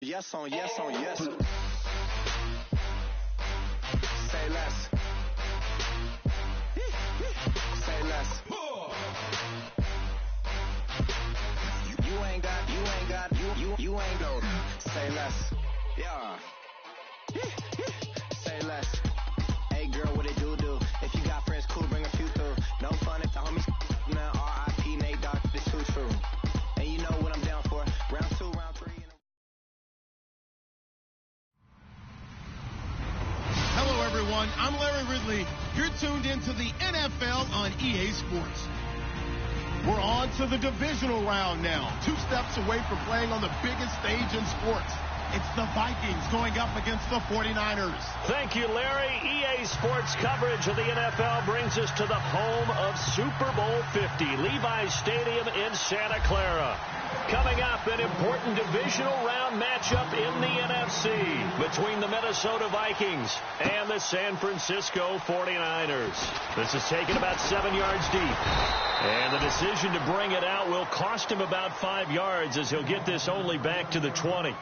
Yes on yes on yes. Say less. Say less. You ain't go. Say less. Yeah. Say less. Hey girl, what it do? If you got friends, cool, bring a few through. No fun if the homies now R.I.P. Nate Dogg, this too true. And you know what I'm down for. Round 2, round 3. Hello, everyone. I'm Larry Ridley. You're tuned into the NFL on EA Sports. We're on to the divisional round now. 2 steps away from playing on the biggest stage in sports. It's the Vikings going up against the 49ers. Thank you, Larry. EA Sports coverage of the NFL brings us to the home of Super Bowl 50, Levi's Stadium in Santa Clara. Coming up, an important divisional round matchup in the NFC between the Minnesota Vikings and the San Francisco 49ers. This is taken about 7 yards deep. And the decision to bring it out will cost him about 5 yards as he'll get this only back to the 20.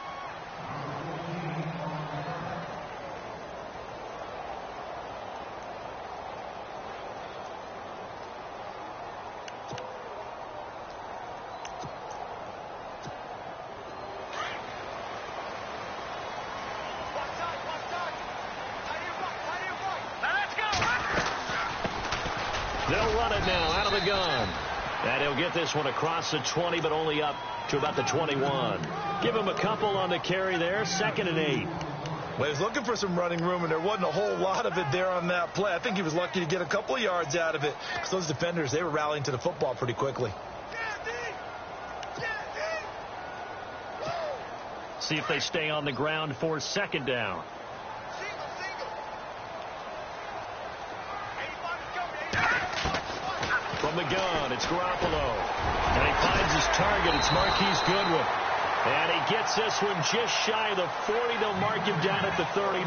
They'll run it now out of the gun. And he'll get this one across the 20, but only up to about the 21. Give him a couple on the carry there. 2nd and 8. Well, he was looking for some running room, and there wasn't a whole lot of it there on that play. I think he was lucky to get a couple of yards out of it because those defenders, they were rallying to the football pretty quickly. See if they stay on the ground for 2nd down. From the gun, it's Garoppolo. And he finds his target. It's Marquise Goodwin. And he gets this one just shy of the 40. They'll mark him down at the 39.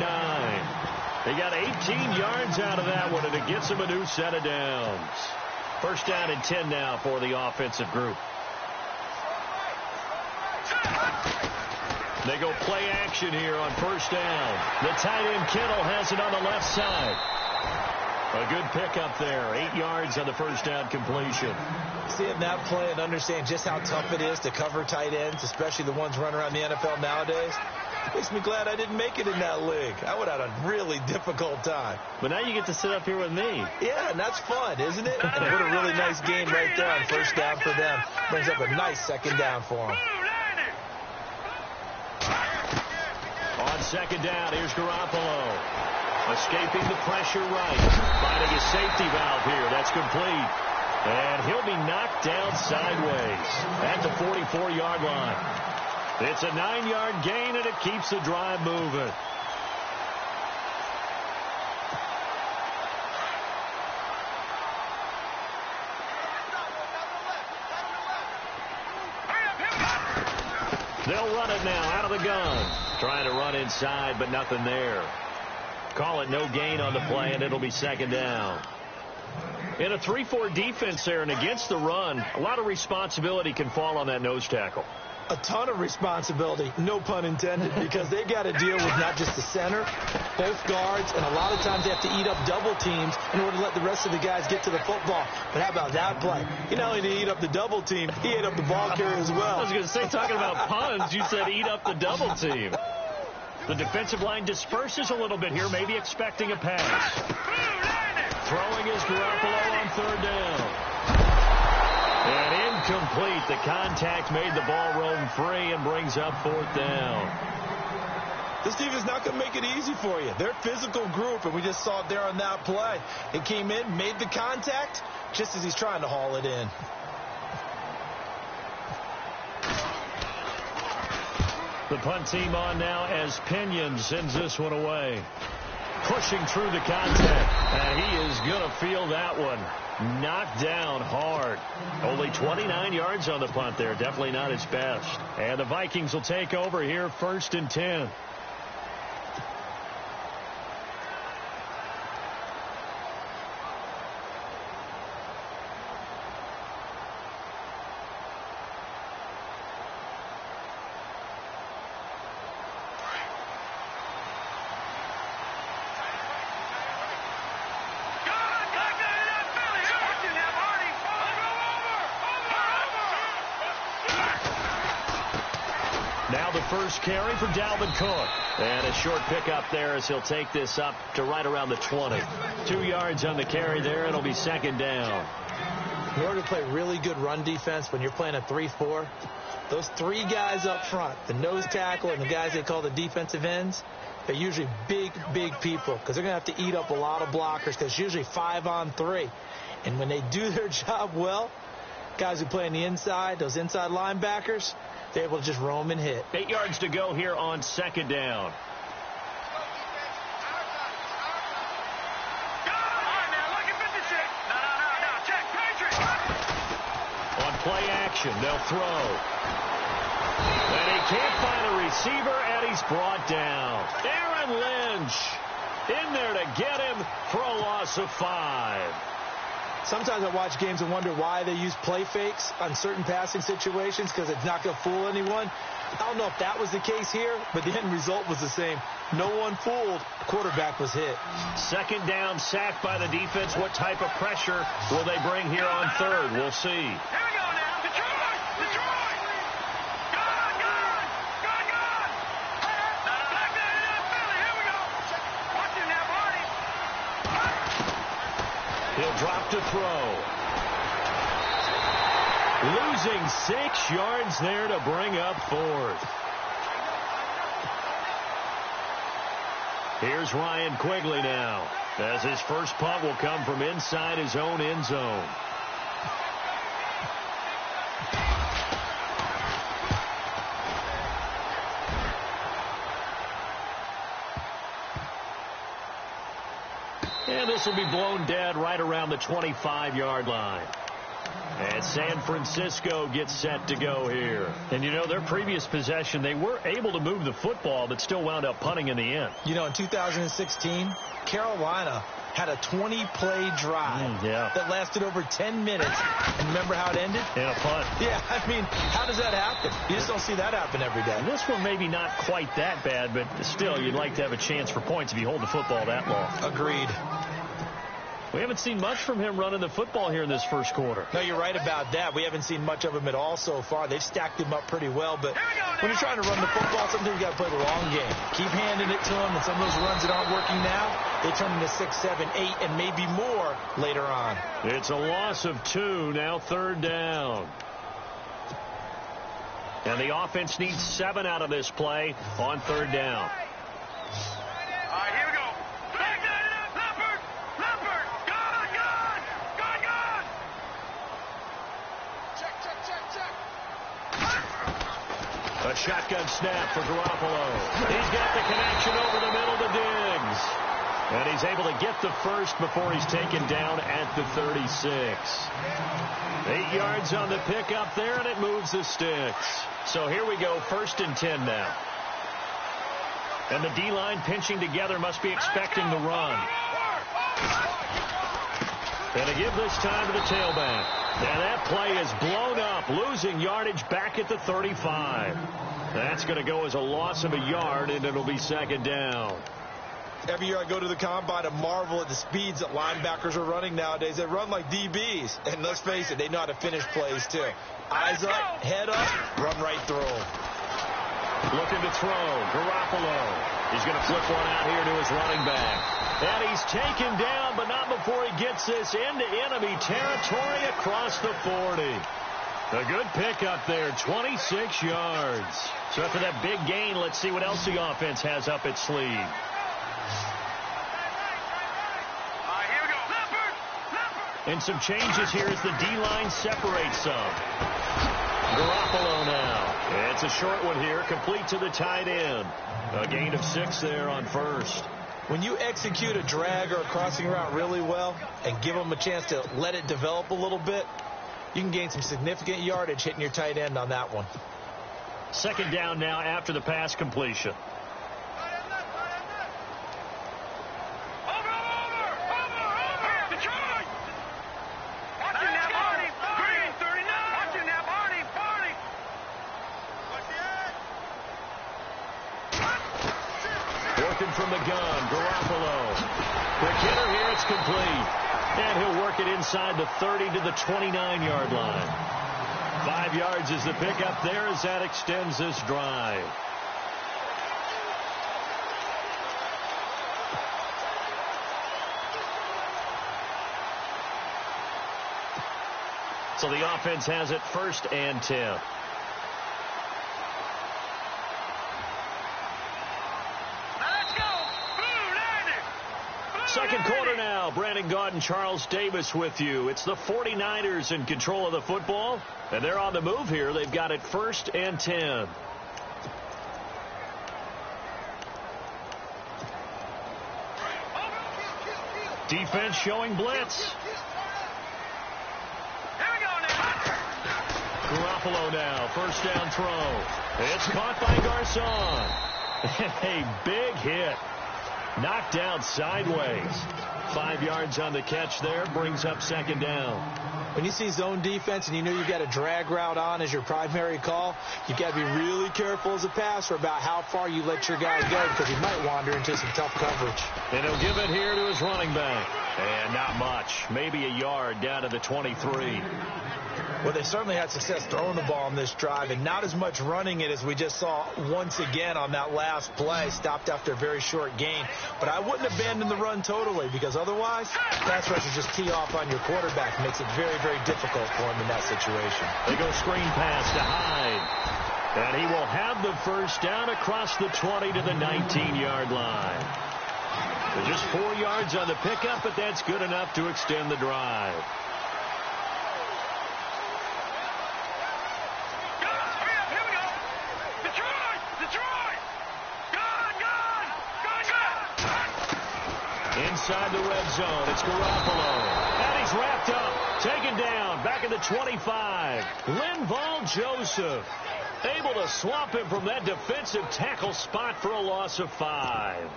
They got 18 yards out of that one, and it gets him a new set of downs. 1st down and 10 now for the offensive group. They go play action here on 1st down. The tight end Kittle has it on the left side. A good pickup there. 8 yards on the 1st down completion. Seeing that play and understand just how tough it is to cover tight ends, especially the ones running around the NFL nowadays, makes me glad I didn't make it in that league. I would have had a really difficult time. But now you get to sit up here with me. Yeah, and that's fun, isn't it? And what a really nice game right there on 1st down for them. Brings up a nice 2nd down for them. On 2nd down, here's Garoppolo. Escaping the pressure right. Finding a safety valve here. That's complete. And he'll be knocked down sideways at the 44-yard line. It's a 9-yard gain, and it keeps the drive moving. They'll run it now out of the gun. Trying to run inside, but nothing there. Call it no gain on the play, and it'll be 2nd down. In a 3-4 defense there and against the run, a lot of responsibility can fall on that nose tackle. A ton of responsibility, no pun intended, because they got to deal with not just the center, both guards, and a lot of times they have to eat up double teams in order to let the rest of the guys get to the football. But how about that play? He not only did he eat up the double team, he ate up the ball carrier as well. I was going to say, talking about puns, you said eat up the double team. The defensive line disperses a little bit here, maybe expecting a pass. Throwing is Garoppolo on 3rd down. And incomplete. The contact made the ball roam free and brings up 4th down. This team is not going to make it easy for you. They're a physical group, and we just saw it there on that play. It came in, made the contact, just as he's trying to haul it in. The punt team on now as Pinion sends this one away. Pushing through the contact, and he is going to feel that one. Knocked down hard. Only 29 yards on the punt there. Definitely not his best. And the Vikings will take over here 1st and 10. the first carry for Dalvin Cook. And a short pickup there as he'll take this up to right around the 20. 2 yards on the carry there. It'll be second down. In order to play really good run defense when you're playing a 3-4, those 3 guys up front, the nose tackle and the guys they call the defensive ends, they're usually big, big people because they're going to have to eat up a lot of blockers because it's usually 5-on-3. And when they do their job well, guys who play on the inside, those inside linebackers, they're able to just roam and hit. 8 yards to go here on second down. On play action, they'll throw. And he can't find a receiver, and he's brought down. Aaron Lynch in there to get him for a loss of 5. Sometimes I watch games and wonder why they use play fakes on certain passing situations because it's not going to fool anyone. I don't know if that was the case here, but the end result was the same. No one fooled. The quarterback was hit. Second down, sacked by the defense. What type of pressure will they bring here on third? We'll see. Here we go now. Detroit! Detroit! Gone! Gone! Gone! Gone! Back there in Philly. Here we go. Watch him now, Marty. He'll drop to throw. Losing 6 yards there to bring up fourth. Here's Ryan Quigley now, as his first punt will come from inside his own end zone. And this will be blown dead right around the 25-yard line. And San Francisco gets set to go here. And, you know, their previous possession, they were able to move the football, but still wound up punting in the end. You know, in 2016, Carolina had a 20-play drive that lasted over 10 minutes. And remember how it ended? In a punt. Yeah, I mean, how does that happen? You just don't see that happen every day. And this one maybe not quite that bad, but still, you'd like to have a chance for points if you hold the football that long. Agreed. We haven't seen much from him running the football here in this first quarter. No, you're right about that. We haven't seen much of him at all so far. They've stacked him up pretty well, but when you're trying to run the football, sometimes you got to play the long game. Keep handing it to him, and some of those runs that aren't working now, they turn into 6, 7, 8, and maybe more later on. It's a loss of 2, now third down. And the offense needs 7 out of this play on third down. All right, here we go. Back there, Leopard! Leopard! Gone! Gone! Gone! Gone! Check, check, check, check. A shotgun snap for Garoppolo. He's got the connection over the middle to Diggs. And he's able to get the first before he's taken down at the 36. 8 yards on the pickup there, and it moves the sticks. So here we go, 1st and 10 now. And the D-line pinching together must be expecting the run. And to give this time to the tailback. And that play is blown up, losing yardage back at the 35. That's going to go as a loss of a yard, and it'll be second down. Every year I go to the combine and marvel at the speeds that linebackers are running nowadays. They run like DBs. And let's face it, they know how to finish plays too. Eyes up, head up, run right through them. Looking to throw. Garoppolo. He's going to flip one out here to his running back. And he's taken down, but not before he gets this into enemy territory across the 40. A good pickup there, 26 yards. So after that big gain, let's see what else the offense has up its sleeve. And some changes here as the D-line separates some. Garoppolo now. It's a short one here, complete to the tight end. A gain of 6 there on first. When you execute a drag or a crossing route really well and give them a chance to let it develop a little bit, you can gain some significant yardage hitting your tight end on that one. Second down now after the pass completion. From the gun, Garoppolo. Quick hitter here, it's complete. And he'll work it inside the 30 to the 29-yard line. 5 yards is the pickup there as that extends this drive. So the offense has it 1st and 10. Second quarter now. Brandon Gaudin, Charles Davis with you. It's the 49ers in control of the football, and they're on the move here. They've got it 1st and 10. Defense showing blitz. Garoppolo now, 1st down throw. It's caught by Garcon. A big hit. Knocked down sideways. 5 yards on the catch there. Brings up 2nd down. When you see zone defense and you know you've got a drag route on as your primary call, you've got to be really careful as a passer about how far you let your guy go because he might wander into some tough coverage. And he'll give it here to his running back. And not much. Maybe a yard down to the 23. Well, they certainly had success throwing the ball on this drive and not as much running it as we just saw once again on that last play. Stopped after a very short gain. But I wouldn't abandon the run totally because otherwise, pass rushers just tee off on your quarterback. Makes it very, very difficult for him in that situation. They go screen pass to Hyde. And he will have the 1st down across the 20 to the 19-yard line. Just 4 yards on the pickup, but that's good enough to extend the drive. Inside the red zone, it's Garoppolo. And he's wrapped up, taken down, back at the 25. Linval Joseph able to swamp him from that defensive tackle spot for a loss of 5.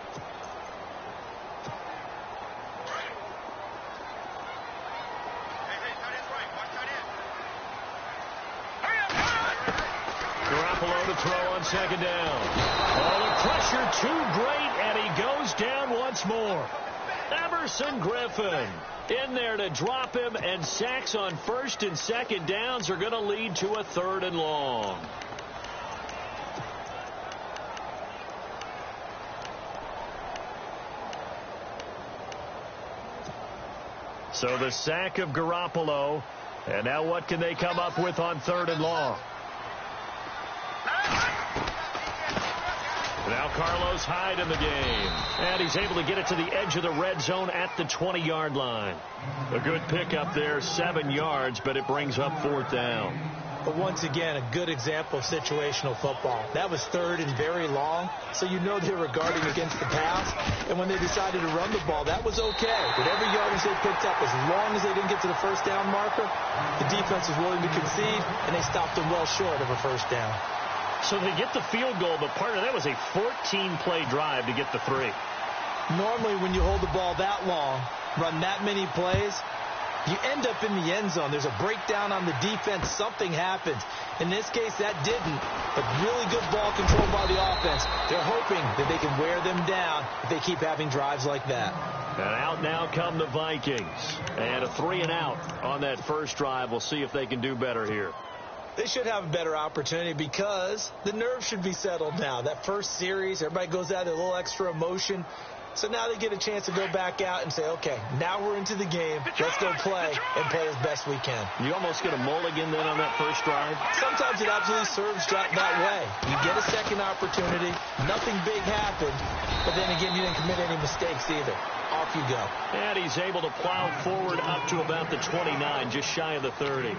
Garoppolo to throw on 2nd down. Oh, the pressure too great, and he goes down once more. Everson Griffin in there to drop him, and sacks on 1st and 2nd downs are going to lead to a 3rd and long. So the sack of Garoppolo, and now what can they come up with on 3rd and long? Now Carlos Hyde in the game. And he's able to get it to the edge of the red zone at the 20-yard line. A good pickup there, 7 yards, but it brings up 4th down. But once again, a good example of situational football. That was 3rd and very long, so you know they were guarding against the pass. And when they decided to run the ball, that was okay. Whatever yardage they picked up, as long as they didn't get to the 1st down marker, the defense was willing to concede, and they stopped them well short of a 1st down. So they get the field goal, but part of that was a 14-play drive to get the 3. Normally, when you hold the ball that long, run that many plays, you end up in the end zone. There's a breakdown on the defense. Something happens. In this case, that didn't. But really good ball control by the offense. They're hoping that they can wear them down if they keep having drives like that. And out now come the Vikings. And a 3-and-out on that first drive. We'll see if they can do better here. They should have a better opportunity because the nerves should be settled now. That first series, everybody goes out with a little extra emotion. So now they get a chance to go back out and say, okay, now we're into the game. Let's go play and play as best we can. You almost get a mulligan then on that first drive? Sometimes it absolutely serves that way. You get a second opportunity. Nothing big happened. But then again, you didn't commit any mistakes either. Off you go. And he's able to plow forward up to about the 29, just shy of the 30.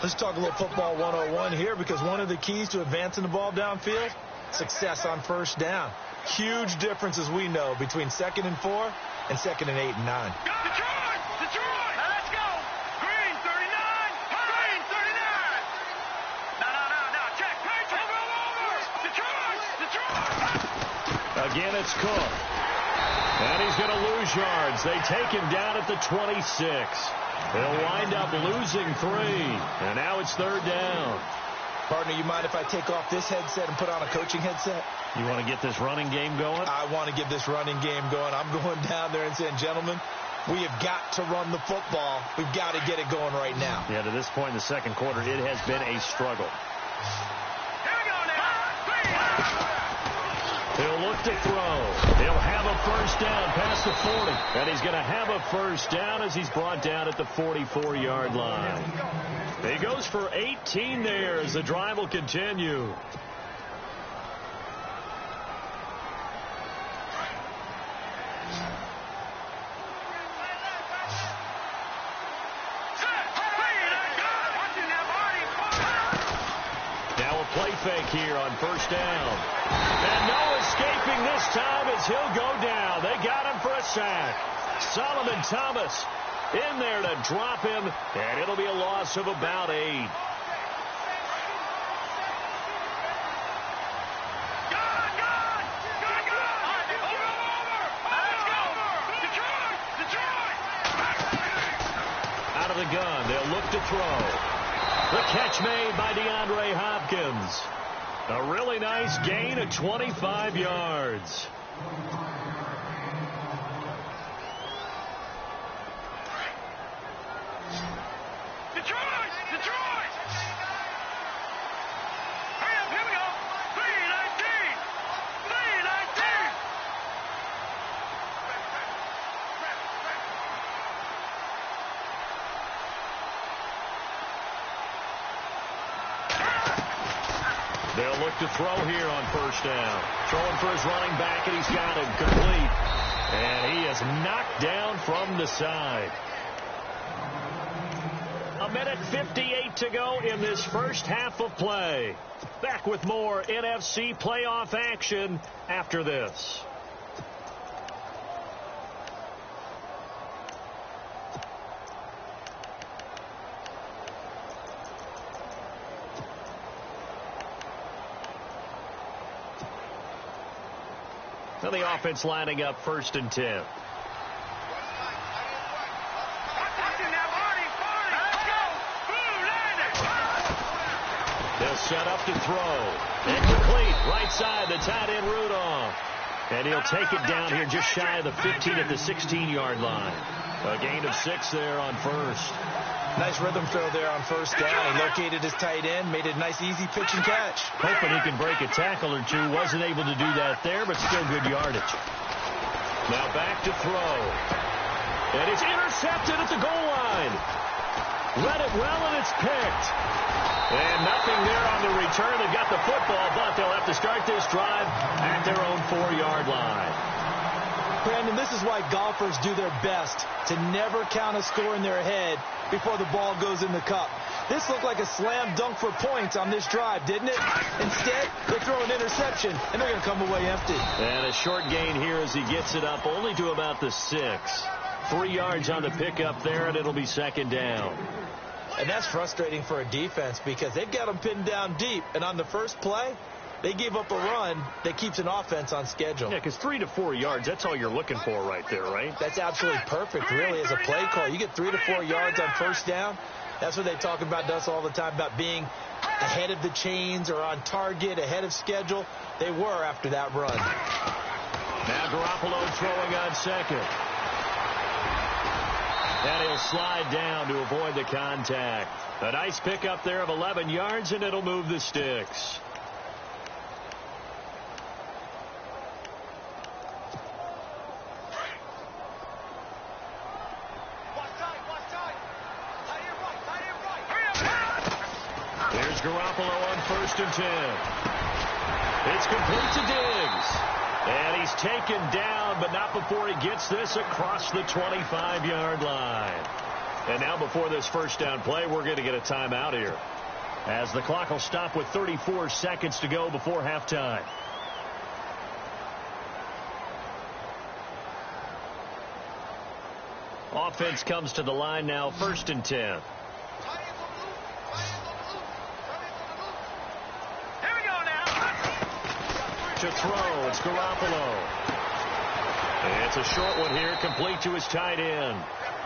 Let's talk a little football 101 here because one of the keys to advancing the ball downfield, success on first down. Huge difference, as we know, between 2nd and 4 and 2nd and 8 and 9. Detroit! Detroit! Let's go! Green 39! Green 39! No. Check. Over! Detroit! Detroit! Again, it's Cook. And he's going to lose yards. They take him down at the 26. They'll wind up losing 3. And now it's 3rd down. Partner, you mind if I take off this headset and put on a coaching headset? You want to get this running game going? I want to get this running game going. I'm going down there and saying, gentlemen, we have got to run the football. We've got to get it going right now. Yeah, to this point in the second quarter, it has been a struggle. Here we go now! He'll look to throw. He'll have a first down past the 40. And he's going to have a first down as he's brought down at the 44-yard line. He goes for 18 there as the drive will continue. Play fake here on first down. And no escaping this time as he'll go down. They got him for a sack. Solomon Thomas in there to drop him, and it'll be a loss of about 8. Out of the gun, they'll look to throw. The catch made by DeAndre Hopkins. A really nice gain of 25 yards. Detroit! Detroit! Hurry up, here we go. 3-19! 3-19! They'll look to throw here on first down. Throwing for his running back, and he's got him complete. And he is knocked down from the side. 1:58 to go in this first half of play. Back with more NFC playoff action after this. Now the offense lining up 1st and 10. They'll set up to throw. And complete. Right side, the tight end Rudolph. And he'll take it down here just shy of the 15 at the 16-yard line. A gain of 6 there on first. Nice rhythm throw there on first down. He located his tight end, made it a nice, easy pitch and catch. Hoping he can break a tackle or two. Wasn't able to do that there, but still good yardage. Now back to throw. And it's intercepted at the goal line. Read it well, and it's picked. And nothing there on the return. They got the football, but they'll have to start this drive at their own 4-yard line. Brandon, this is why golfers do their best to never count a score in their head before the ball goes in the cup. This looked like a slam dunk for points on this drive, didn't it? Instead, they throw an interception, and they're going to come away empty. And a short gain here as he gets it up only to about the 6. 3 yards on the pickup there, and it'll be 2nd down. And that's frustrating for a defense because they've got them pinned down deep, and on the first play, they gave up a run that keeps an offense on schedule. Yeah, because 3 to 4 yards, that's all you're looking for right there, right? That's absolutely perfect, really, as a play call. You get 3 to 4 yards on first down. That's what they talk about to us all the time, about being ahead of the chains or on target, ahead of schedule. They were after that run. Now Garoppolo throwing on 2nd. And he'll slide down to avoid the contact. A nice pickup there of 11 yards, and it'll move the sticks. There's Garoppolo on 1st and 10. It's complete to Diggs. And he's taken down, but not before he gets this across the 25-yard line. And now before this first down play, we're going to get a timeout here, as the clock will stop with 34 seconds to go before halftime. Offense comes to the line now, 1st and 10. To throw, it's Garoppolo. And it's a short one here, complete to his tight end.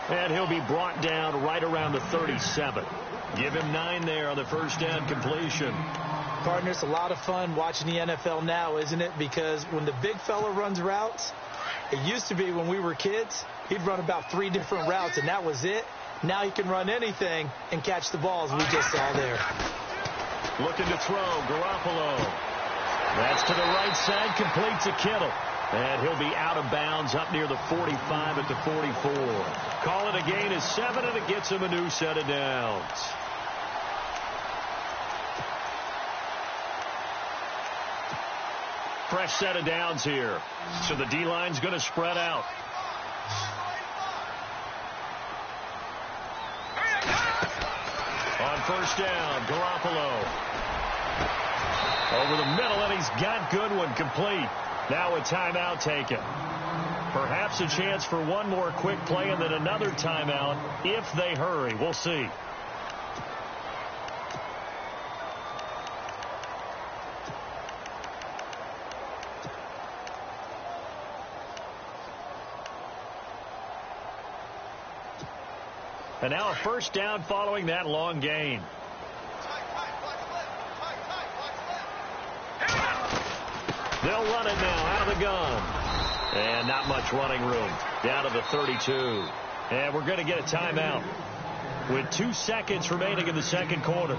And he'll be brought down right around the 37. Give him 9 there on the first down completion. Partner, it's a lot of fun watching the NFL now, isn't it? Because when the big fella runs routes, it used to be when we were kids, he'd run about 3 different routes, and that was it. Now he can run anything and catch the balls we just saw there. Looking to throw, Garoppolo. That's to the right side, complete to Kittle. And he'll be out of bounds up near the 45 at the 44. Call it a gain of 7, and it gets him a new set of downs. Fresh set of downs here. So the D-line's going to spread out. On first down, Garoppolo. Over the middle, and he's got Goodwin complete. Now a timeout taken. Perhaps a chance for one more quick play and then another timeout if they hurry. We'll see. And now a first down following that long gain. They'll run it now out of the gun. And not much running room. Down to the 32. And we're going to get a timeout with 2 seconds remaining in the second quarter.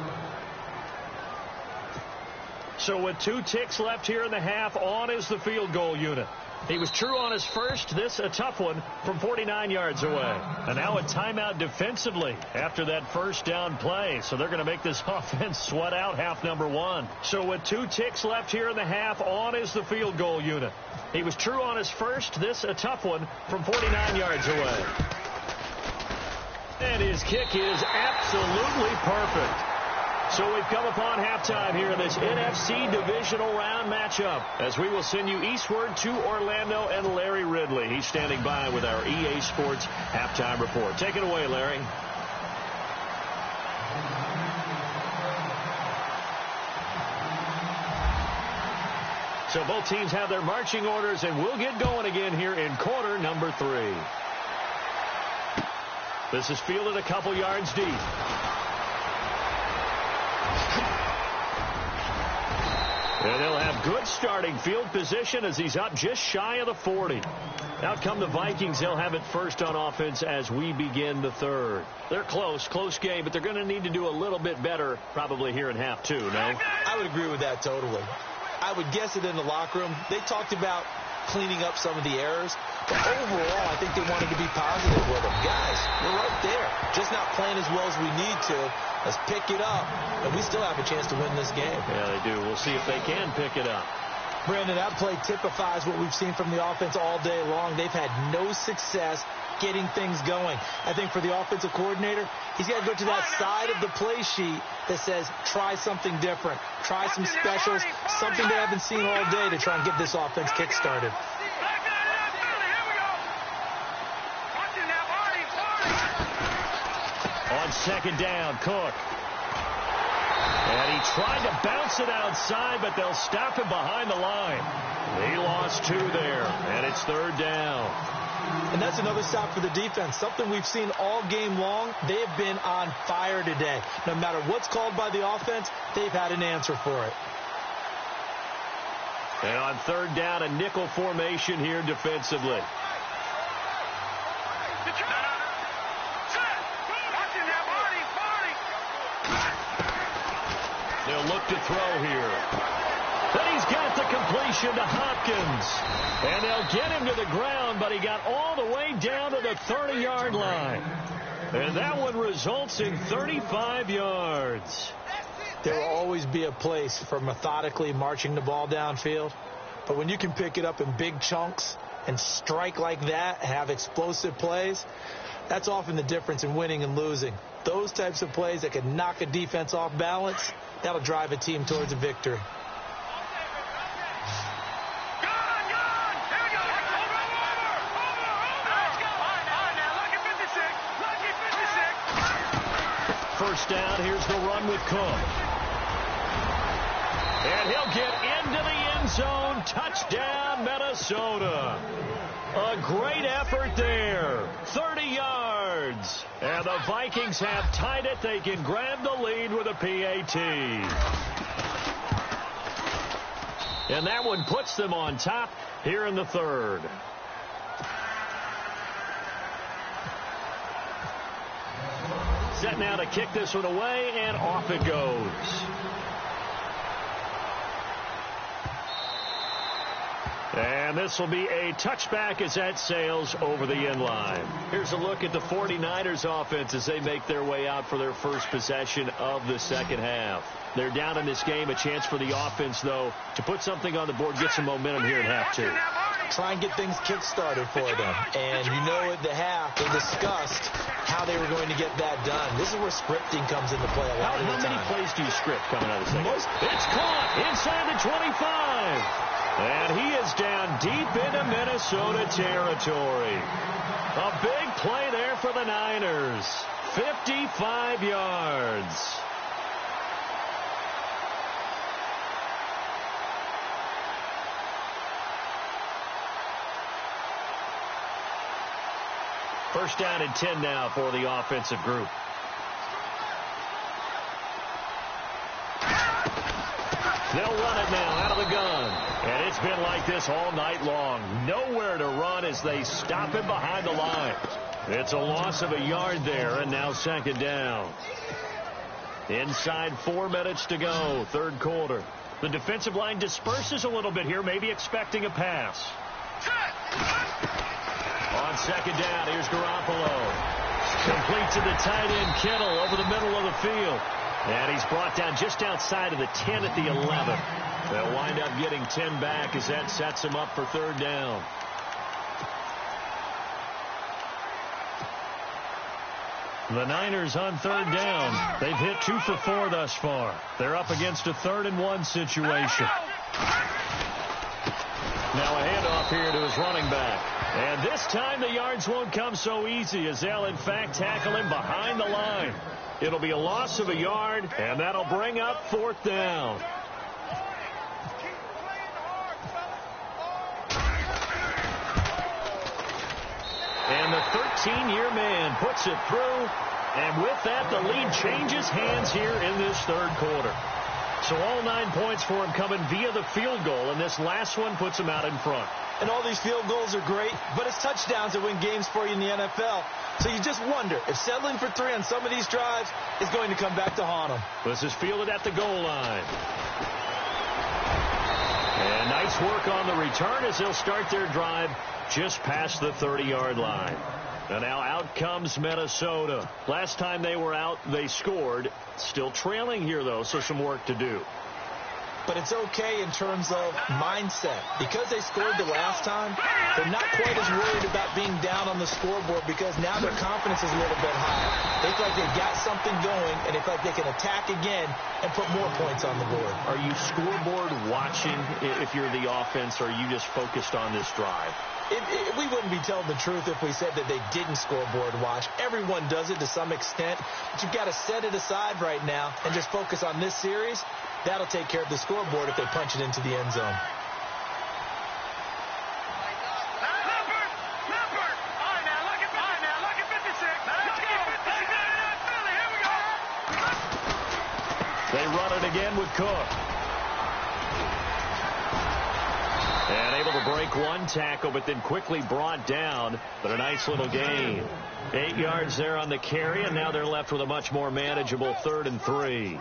So with 2 ticks left here in the half, on is the field goal unit. He was true on his first. This a tough one from 49 yards away. And now a timeout defensively after that first down play. So they're going to make this offense sweat out half number 1. So with 2 ticks left here in the half, on is the field goal unit. He was true on his first. This a tough one from 49 yards away. And his kick is absolutely perfect. So we've come upon halftime here in this NFC divisional round matchup as we will send you eastward to Orlando and Larry Ridley. He's standing by with our EA Sports halftime report. Take it away, Larry. So both teams have their marching orders, and we'll get going again here in quarter number 3. This is fielded a couple yards deep. And they'll have good starting field position as he's up just shy of the 40. Out come the Vikings. They'll have it first on offense as we begin the third. They're close game, but they're going to need to do a little bit better probably here in half 2, no? I would agree with that totally. I would guess it in the locker room. They talked about cleaning up some of the errors. But overall, I think they wanted to be positive with them. Guys, we're right there. Just not playing as well as we need to. Let's pick it up, and we still have a chance to win this game. Yeah, they do. We'll see if they can pick it up. Brandon, that play typifies what we've seen from the offense all day long. They've had no success getting things going. I think for the offensive coordinator, he's got to go to that side of the play sheet that says try something different. Try some specials, something they haven't seen all day to try and get this offense kick-started. On second down, Cook. And he tried to bounce it outside, but they'll stop him behind the line. He lost 2 there, and it's third down. And that's another stop for the defense. Something we've seen all game long. They have been on fire today. No matter what's called by the offense, they've had an answer for it. And on third down, a nickel formation here defensively. They'll look to throw here. Then he's got the completion to Hopkins. And they'll get him to the ground, but he got all the way down to the 30-yard line. And that one results in 35 yards. There will always be a place for methodically marching the ball downfield. But when you can pick it up in big chunks and strike like that, have explosive plays, that's often the difference in winning and losing. Those types of plays that can knock a defense off balance, that'll drive a team towards a victory. First down, here's the run with Cook. And he'll get into the end zone. Touchdown, Minnesota. A great effort there. 30 yards. And the Vikings have tied it. They can grab the lead with a PAT. And that one puts them on top here in the third. Set now to kick this one away, and off it goes. And this will be a touchback as that sails over the end line. Here's a look at the 49ers offense as they make their way out for their first possession of the second half. They're down in this game. A chance for the offense, though, to put something on the board, get some momentum here at half two. Try and get things kick-started for them. And you know at the half, they discussed how they were going to get that done. This is where scripting comes into play a lot of the time. How many plays do you script coming out of the second? It's caught inside the 25. And he is down deep into Minnesota territory. A big play there for the Niners. 55 yards. First down and 10 now for the offensive group. They'll run it now out of the gun. And it's been like this all night long. Nowhere to run as they stop him behind the line. It's a loss of a yard there, and now second down. Inside 4 minutes to go, third quarter. The defensive line disperses a little bit here, maybe expecting a pass. On second down, here's Garoppolo. Complete to the tight end, Kittle, over the middle of the field. And he's brought down just outside of the 10 at the 11. They'll wind up getting 10 back as that sets him up for third down. The Niners on third down. They've hit 2 for 4 thus far. They're up against a 3rd and 1 situation. Now a handoff here to his running back. And this time the yards won't come so easy as they'll in fact tackle him behind the line. It'll be a loss of a yard, and that'll bring up fourth down. And the 13-year man puts it through. And with that, the lead changes hands here in this third quarter. So all 9 points for him coming via the field goal, and this last one puts him out in front. And all these field goals are great, but it's touchdowns that win games for you in the NFL. So you just wonder if settling for 3 on some of these drives is going to come back to haunt them. This is fielded at the goal line. And nice work on the return as they'll start their drive just past the 30-yard line. And now out comes Minnesota. Last time they were out, they scored. Still trailing here, though, so some work to do. But it's okay in terms of mindset. Because they scored the last time, they're not quite as worried about being down on the scoreboard because now their confidence is a little bit higher. They feel like they've got something going, and they feel like they can attack again and put more points on the board. Are you scoreboard watching if you're the offense, or are you just focused on this drive? We wouldn't be telling the truth if we said that they didn't scoreboard watch. Everyone does it to some extent, but you've got to set it aside right now and just focus on this series. That'll take care of the scoreboard if they punch it into the end zone. They run it again with Cook. And able to break one tackle, but then quickly brought down. But a nice little gain. 8 yards there on the carry, and now they're left with a much more manageable 3rd and 3.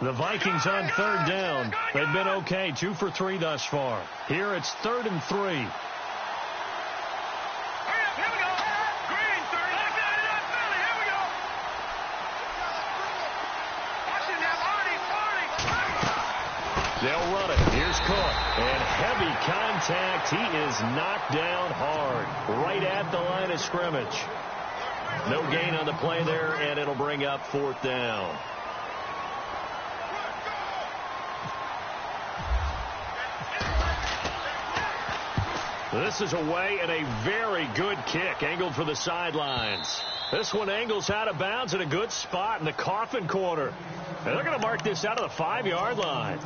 The Vikings on third down. They've been okay, 2 for 3 thus far. Here it's 3rd and 3. They'll run it. Here's Cook. And heavy contact. He is knocked down hard. Right at the line of scrimmage. No gain on the play there, and it'll bring up 4th down. This is away, and a very good kick angled for the sidelines. This one angles out of bounds in a good spot in the coffin corner. And they're going to mark this out of the 5-yard line.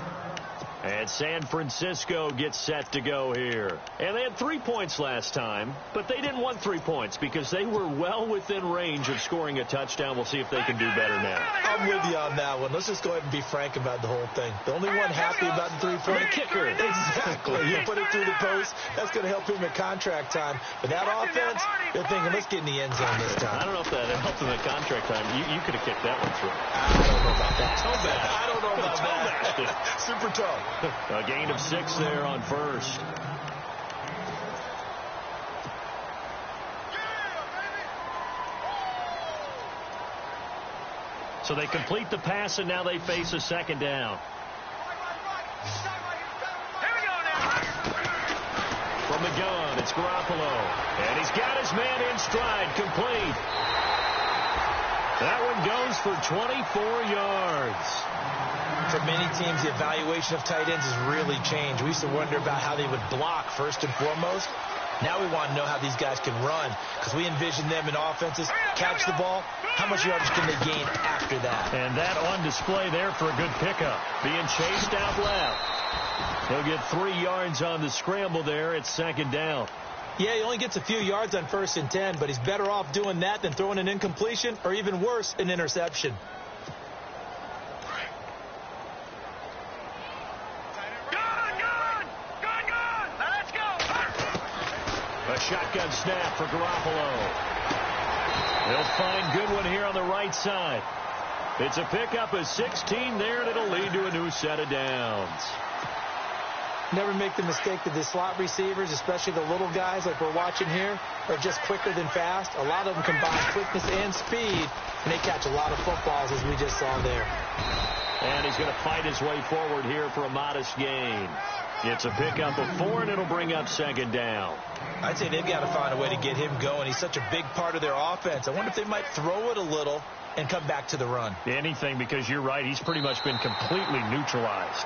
And San Francisco gets set to go here. And they had 3 points last time, but they didn't want 3 points because they were well within range of scoring a touchdown. We'll see if they can do better now. I'm with you on that one. Let's just go ahead and be frank about the whole thing. The only one happy about the 3-point The kicker. Exactly. You put it through the post. That's going to help him at contract time. But that offense, they're thinking, let's get in the end zone this time. I don't know if that helped him at contract time. You could have kicked that one through. I don't know about that. I don't know about that. Super tough. A gain of 6 there on first. So they complete the pass, and now they face a second down. Here we go now. From the gun, it's Garoppolo. And he's got his man in stride, complete. That one goes for 24 yards. For many teams, the evaluation of tight ends has really changed. We used to wonder about how they would block first and foremost. Now we want to know how these guys can run because we envision them in offenses, catch the ball. How much yardage can they gain after that? And that on display there for a good pickup. Being chased out left. He'll get 3 yards on the scramble there. It's second down. Yeah, he only gets a few yards on 1st and 10, but he's better off doing that than throwing an incompletion or even worse, an interception. A shotgun snap for Garoppolo. He'll find Goodwin here on the right side. It's a pickup of 16 there, and it'll lead to a new set of downs. Never make the mistake that the slot receivers, especially the little guys like we're watching here, are just quicker than fast. A lot of them combine quickness and speed, and they catch a lot of footballs, as we just saw there. And he's going to fight his way forward here for a modest gain. It's a pickup of 4, and it'll bring up second down. I'd say they've got to find a way to get him going. He's such a big part of their offense. I wonder if they might throw it a little and come back to the run. Anything, because you're right. He's pretty much been completely neutralized.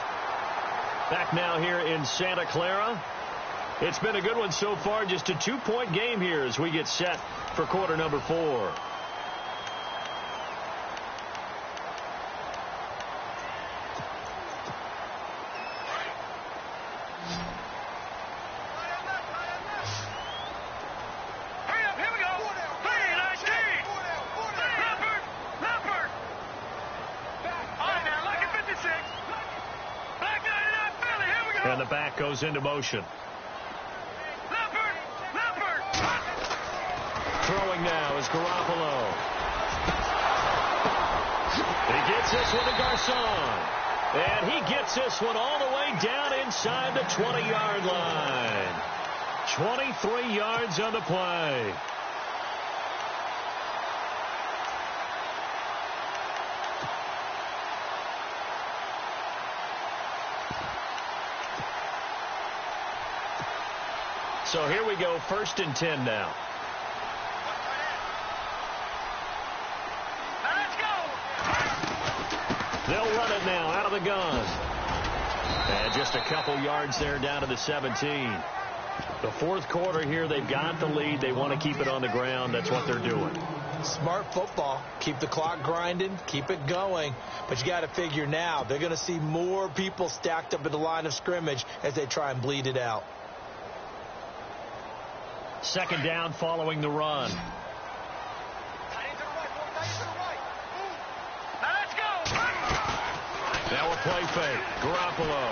Back now here in Santa Clara. It's been a good one so far. Just a 2-point game here as we get set for quarter number 4. And the back goes into motion. Throwing now is Garoppolo. He gets this one to Garcon. And he gets this one all the way down inside the 20-yard line. 23 yards on the play. So here we go, 1st and 10 now. Let's go. They'll run it now out of the gun. And just a couple yards there down to the 17. The fourth quarter here, they've got the lead. They want to keep it on the ground. That's what they're doing. Smart football. Keep the clock grinding. Keep it going. But you got to figure now, they're going to see more people stacked up at the line of scrimmage as they try and bleed it out. Second down following the run. Let's go. Now a play fake. Garoppolo.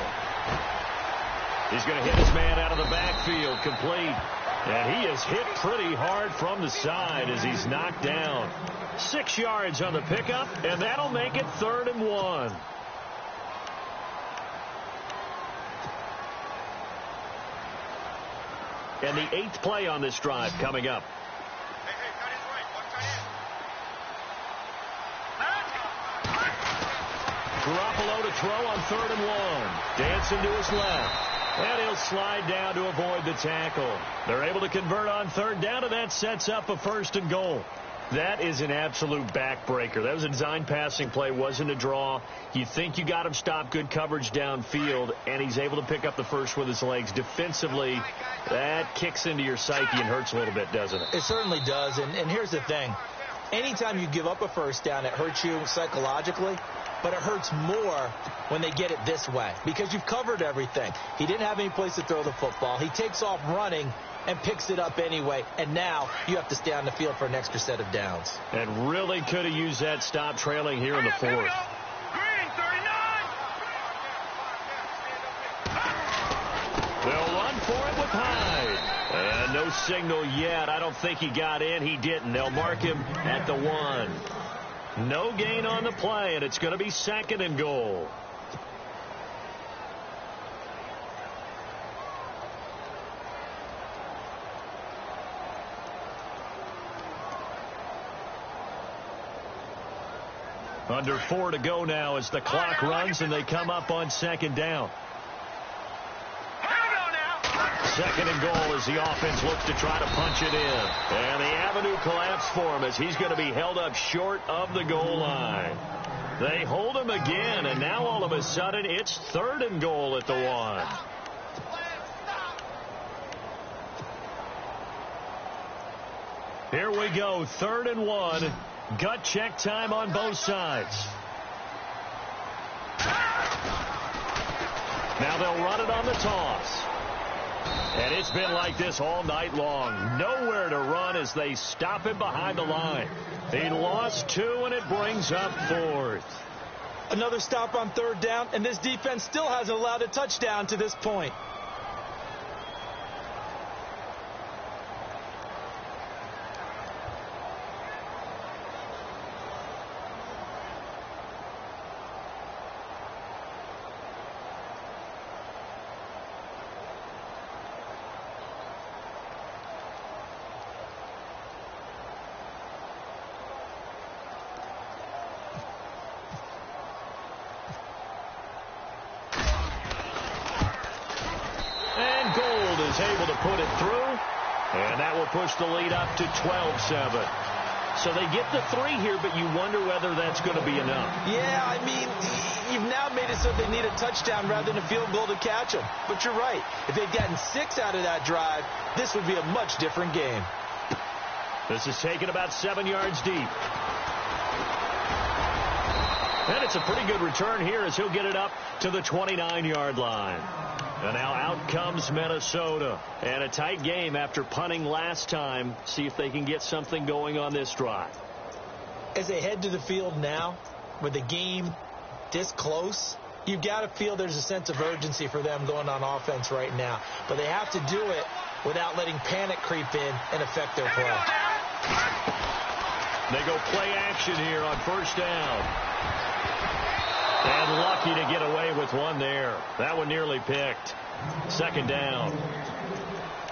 He's going to hit his man out of the backfield. Complete. And he is hit pretty hard from the side as he's knocked down. 6 yards on the pickup, and that'll make it 3rd and 1. And the 8th play on this drive coming up. Garoppolo to throw on 3rd and 1. Dancing to his left. And he'll slide down to avoid the tackle. They're able to convert on 3rd down, and that sets up a 1st and goal. That is an absolute backbreaker. That was a design passing play, wasn't a draw. You think you got him stopped, good coverage downfield, and he's able to pick up the first with his legs. Defensively, that kicks into your psyche and hurts a little bit, doesn't it? It certainly does, and here's the thing. Anytime you give up a 1st down, it hurts you psychologically. but it hurts more when they get it this way because you've covered everything. He didn't have any place to throw the football. He takes off running and picks it up anyway, and now you have to stay on the field for an extra set of downs. And really could have used that stop trailing here in the fourth. Green, 39. They'll run for it with Hyde. And no signal yet. I don't think he got in. He didn't. They'll mark him at the 1. No gain on the play, and it's going to be 2nd and goal. Under 4 to go now as the clock runs and they come up on 2nd down. 2nd and goal as the offense looks to try to punch it in. And the avenue collapsed for him as he's going to be held up short of the goal line. They hold him again, and now all of a sudden it's 3rd and goal at the 1. Here we go, 3rd and 1. Gut check time on both sides. Now they'll run it on the toss. And it's been like this all night long. Nowhere to run as they stop him behind the line. He lost 2, and it brings up 4th. Another stop on 3rd down, and this defense still hasn't allowed a touchdown to this point. Able to put it through, and that will push the lead up to 12-7. So they get the 3 here, but you wonder whether that's going to be enough. Yeah, I mean, you've now made it so they need a touchdown rather than a field goal to catch them. But you're right. If they'd gotten 6 out of that drive, this would be a much different game. This is taken about 7 yards deep. And it's a pretty good return here as he'll get it up to the 29-yard line. And now out comes Minnesota. And a tight game after punting last time. See if they can get something going on this drive. As they head to the field now, with the game this close, you've got to feel there's a sense of urgency for them going on offense right now. But they have to do it without letting panic creep in and affect their play. They go play action here on 1st down. And lucky to get away with one there. That one nearly picked. 2nd down.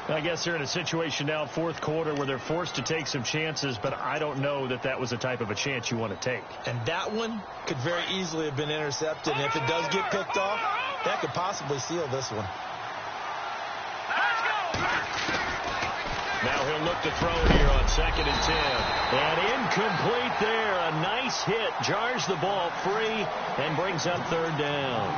I guess they're in a situation now, 4th quarter, where they're forced to take some chances, but I don't know that that was the type of a chance you want to take. And that one could very easily have been intercepted. And if it does get picked off, that could possibly seal this one. Now he'll look to throw here on 2nd and 10. And incomplete there. A nice hit. Jars the ball free and brings up 3rd down.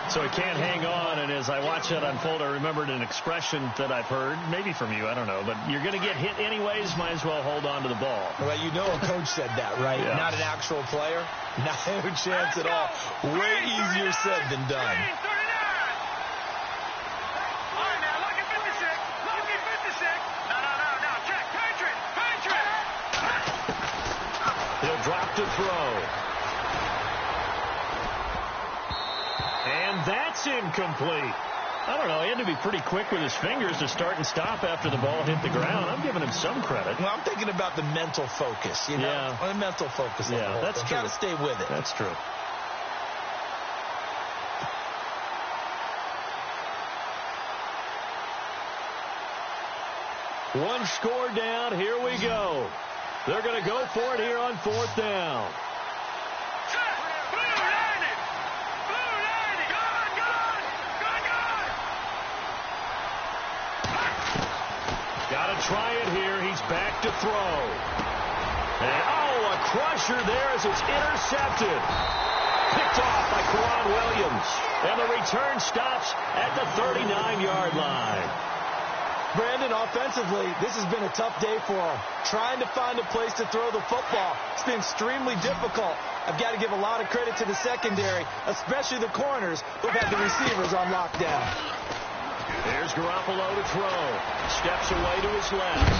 So he can't hang on. And as I watch that unfold, I remembered an expression that I've heard, maybe from you, I don't know. But you're going to get hit anyways, might as well hold on to the ball. Well, you know a coach said that, right? Yeah. Not an actual player. Not a chance at all. Way easier said than done. He'll drop to throw. And that's incomplete. I don't know. He had to be pretty quick with his fingers to start and stop after the ball hit the ground. I'm giving him some credit. Well, I'm thinking about the mental focus, you know? Yeah. The mental focus. Yeah, that's true. Got to stay with it. That's true. One score down. Here we go. They're going to go for it here on 4th down. Got to try it here. He's back to throw. And, a crusher there as it's intercepted. Picked off by Karan Williams. And the return stops at the 39-yard line. Brandon, offensively, this has been a tough day for him. Trying to find a place to throw the football. It's been extremely difficult. I've got to give a lot of credit to the secondary, especially the corners who've had the receivers on lockdown. There's Garoppolo to throw. Steps away to his left.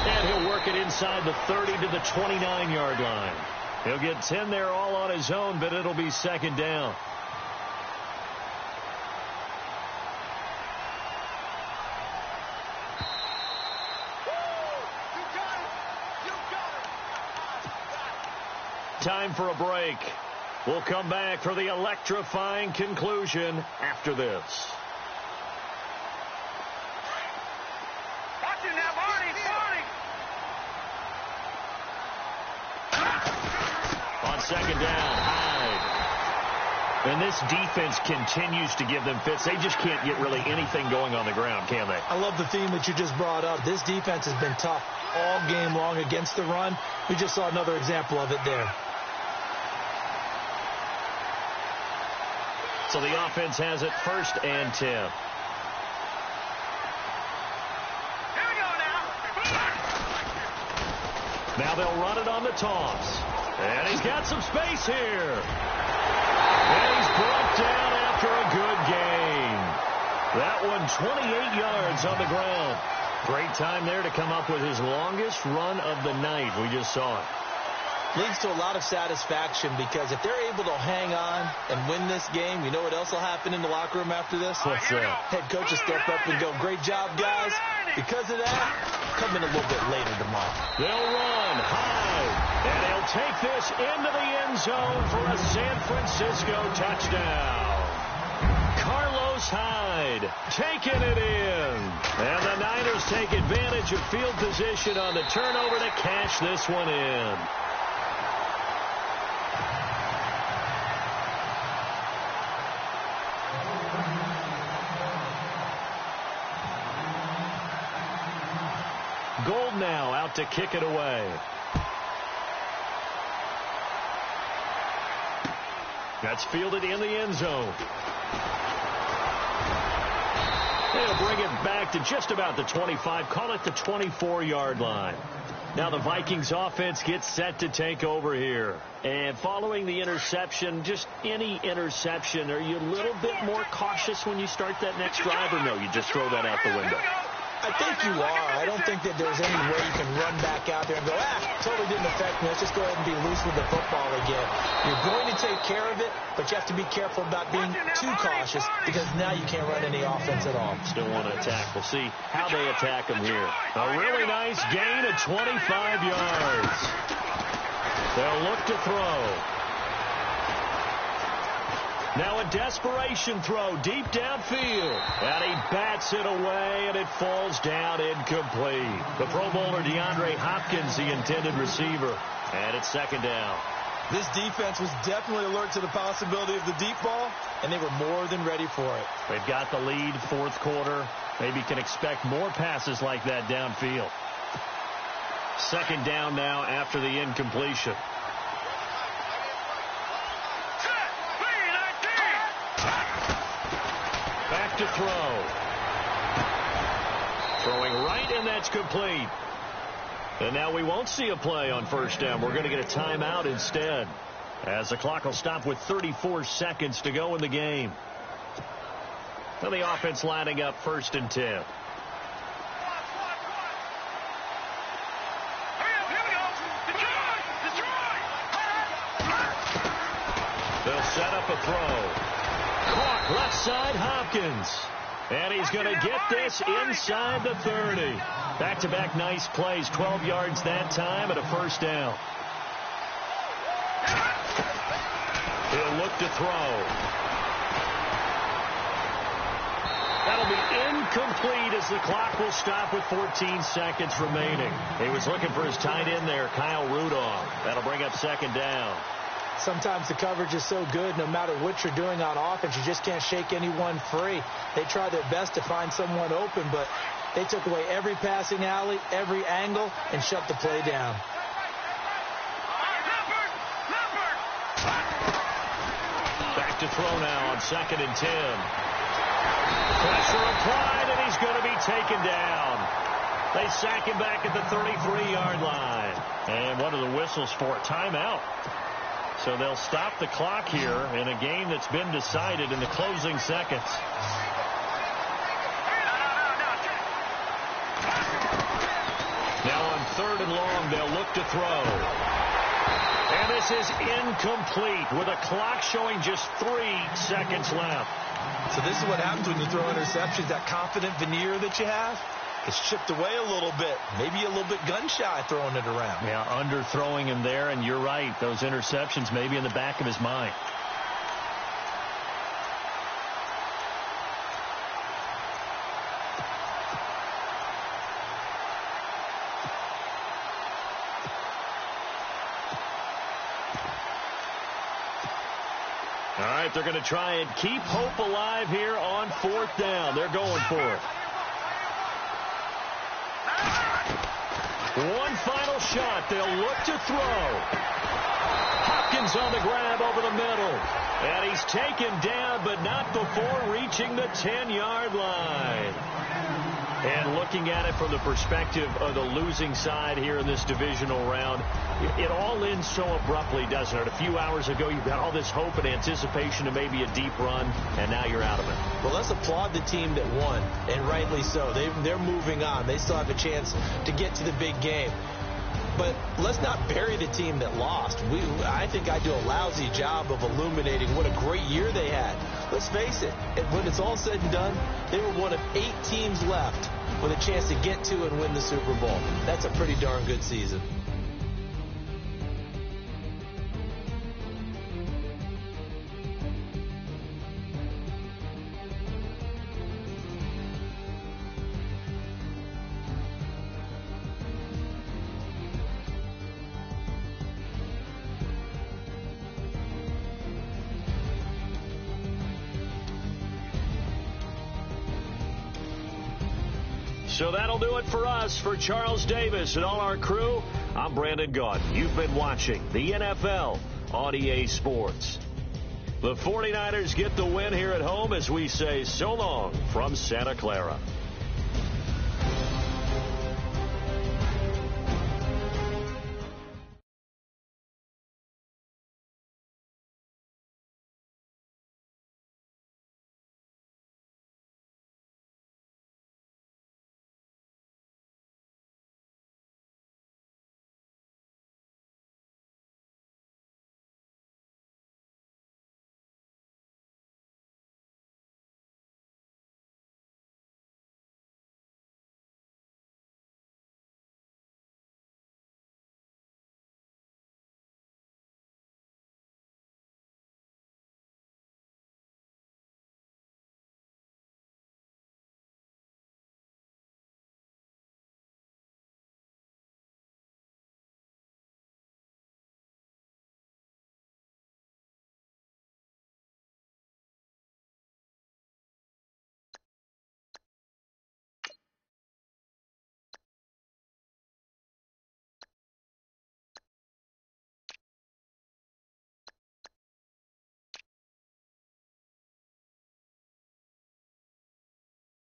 And he'll work it inside the 30 to the 29-yard line. He'll get 10 there all on his own, but it'll be second down. Time for a break. We'll come back for the electrifying conclusion after this. Watch him now, Barney. On second down, Hyde. And this defense continues to give them fits. They just can't get really anything going on the ground, can they? I love the theme that you just brought up. This defense has been tough all game long against the run. We just saw another example of it there. So the offense has it 1st and 10. Here we go now. Now they'll run it on the toss. And he's got some space here. And he's brought down after a good gain. That one 28 yards on the ground. Great time there to come up with his longest run of the night. We just saw it. Leads to a lot of satisfaction because if they're able to hang on and win this game, you know what else will happen in the locker room after this? What's that? Head coach will step up and go, great job, guys. Because of that, come in a little bit later tomorrow. They'll run high, and he'll take this into the end zone for a San Francisco touchdown. Carlos Hyde taking it in. And the Niners take advantage of field position on the turnover to cash this one in. Gold now out to kick it away. That's fielded in the end zone. They'll bring it back to just about the 25, call it the 24-yard line. Now the Vikings offense gets set to take over here. And following the interception, just any interception, are you a little bit more cautious when you start that next drive, or no, you just throw that out the window? I think you are. I don't think that there's any way you can run back out there and go, totally didn't affect me. Let's just go ahead and be loose with the football again. You're going to take care of it, but you have to be careful about being too cautious because now you can't run any offense at all. Still want to attack. We'll see how they attack them here. A really nice gain of 25 yards. They'll look to throw. Now a desperation throw deep downfield. And he bats it away, and it falls down incomplete. The Pro Bowler DeAndre Hopkins, the intended receiver. And it's second down. This defense was definitely alert to the possibility of the deep ball, and they were more than ready for it. They've got the lead, fourth quarter. Maybe can expect more passes like that downfield. Second down now after the incompletion. Back to throw. Throwing right, and that's complete. And now we won't see a play on first down. We're going to get a timeout instead, as the clock will stop with 34 seconds to go in the game. Now the offense lining up 1st and 10. They'll set up a throw. Caught left side, Hopkins. And he's going to get this inside the 30. Back-to-back nice plays, 12 yards that time and a first down. He'll look to throw. That'll be incomplete as the clock will stop with 14 seconds remaining. He was looking for his tight end there, Kyle Rudolph. That'll bring up second down. Sometimes the coverage is so good, no matter what you're doing on offense, you just can't shake anyone free. They try their best to find someone open, but they took away every passing alley, every angle, and shut the play down. Back to throw now on 2nd and 10. Pressure applied, and he's going to be taken down. They sack him back at the 33-yard line. And what are the whistles for? Timeout. So they'll stop the clock here in a game that's been decided in the closing seconds. Now on 3rd and long, they'll look to throw. And this is incomplete with a clock showing just 3 seconds left. So this is what happens when you throw interceptions. That confident veneer that you have gets chipped away a little bit. Maybe a little bit gun-shy throwing it around. Yeah, under-throwing him there, and you're right. Those interceptions maybe in the back of his mind. All right, they're going to try and keep hope alive here on 4th down. They're going for it. One final shot. They'll look to throw. Hopkins on the grab over the middle. And he's taken down, but not before reaching the 10-yard line. And looking at it from the perspective of the losing side here in this divisional round, it all ends so abruptly, doesn't it? A few hours ago, you've got all this hope and anticipation of maybe a deep run, and now you're out of it. Well, let's applaud the team that won, and rightly so. They're moving on. They still have a chance to get to the big game. But let's not bury the team that lost. I think I do a lousy job of illuminating what a great year they had. Let's face it, when it's all said and done, they were one of 8 teams left with a chance to get to and win the Super Bowl. That's a pretty darn good season. So that'll do it for us. For Charles Davis and all our crew, I'm Brandon Gaudin. You've been watching the NFL on EA Sports. The 49ers get the win here at home as we say so long from Santa Clara.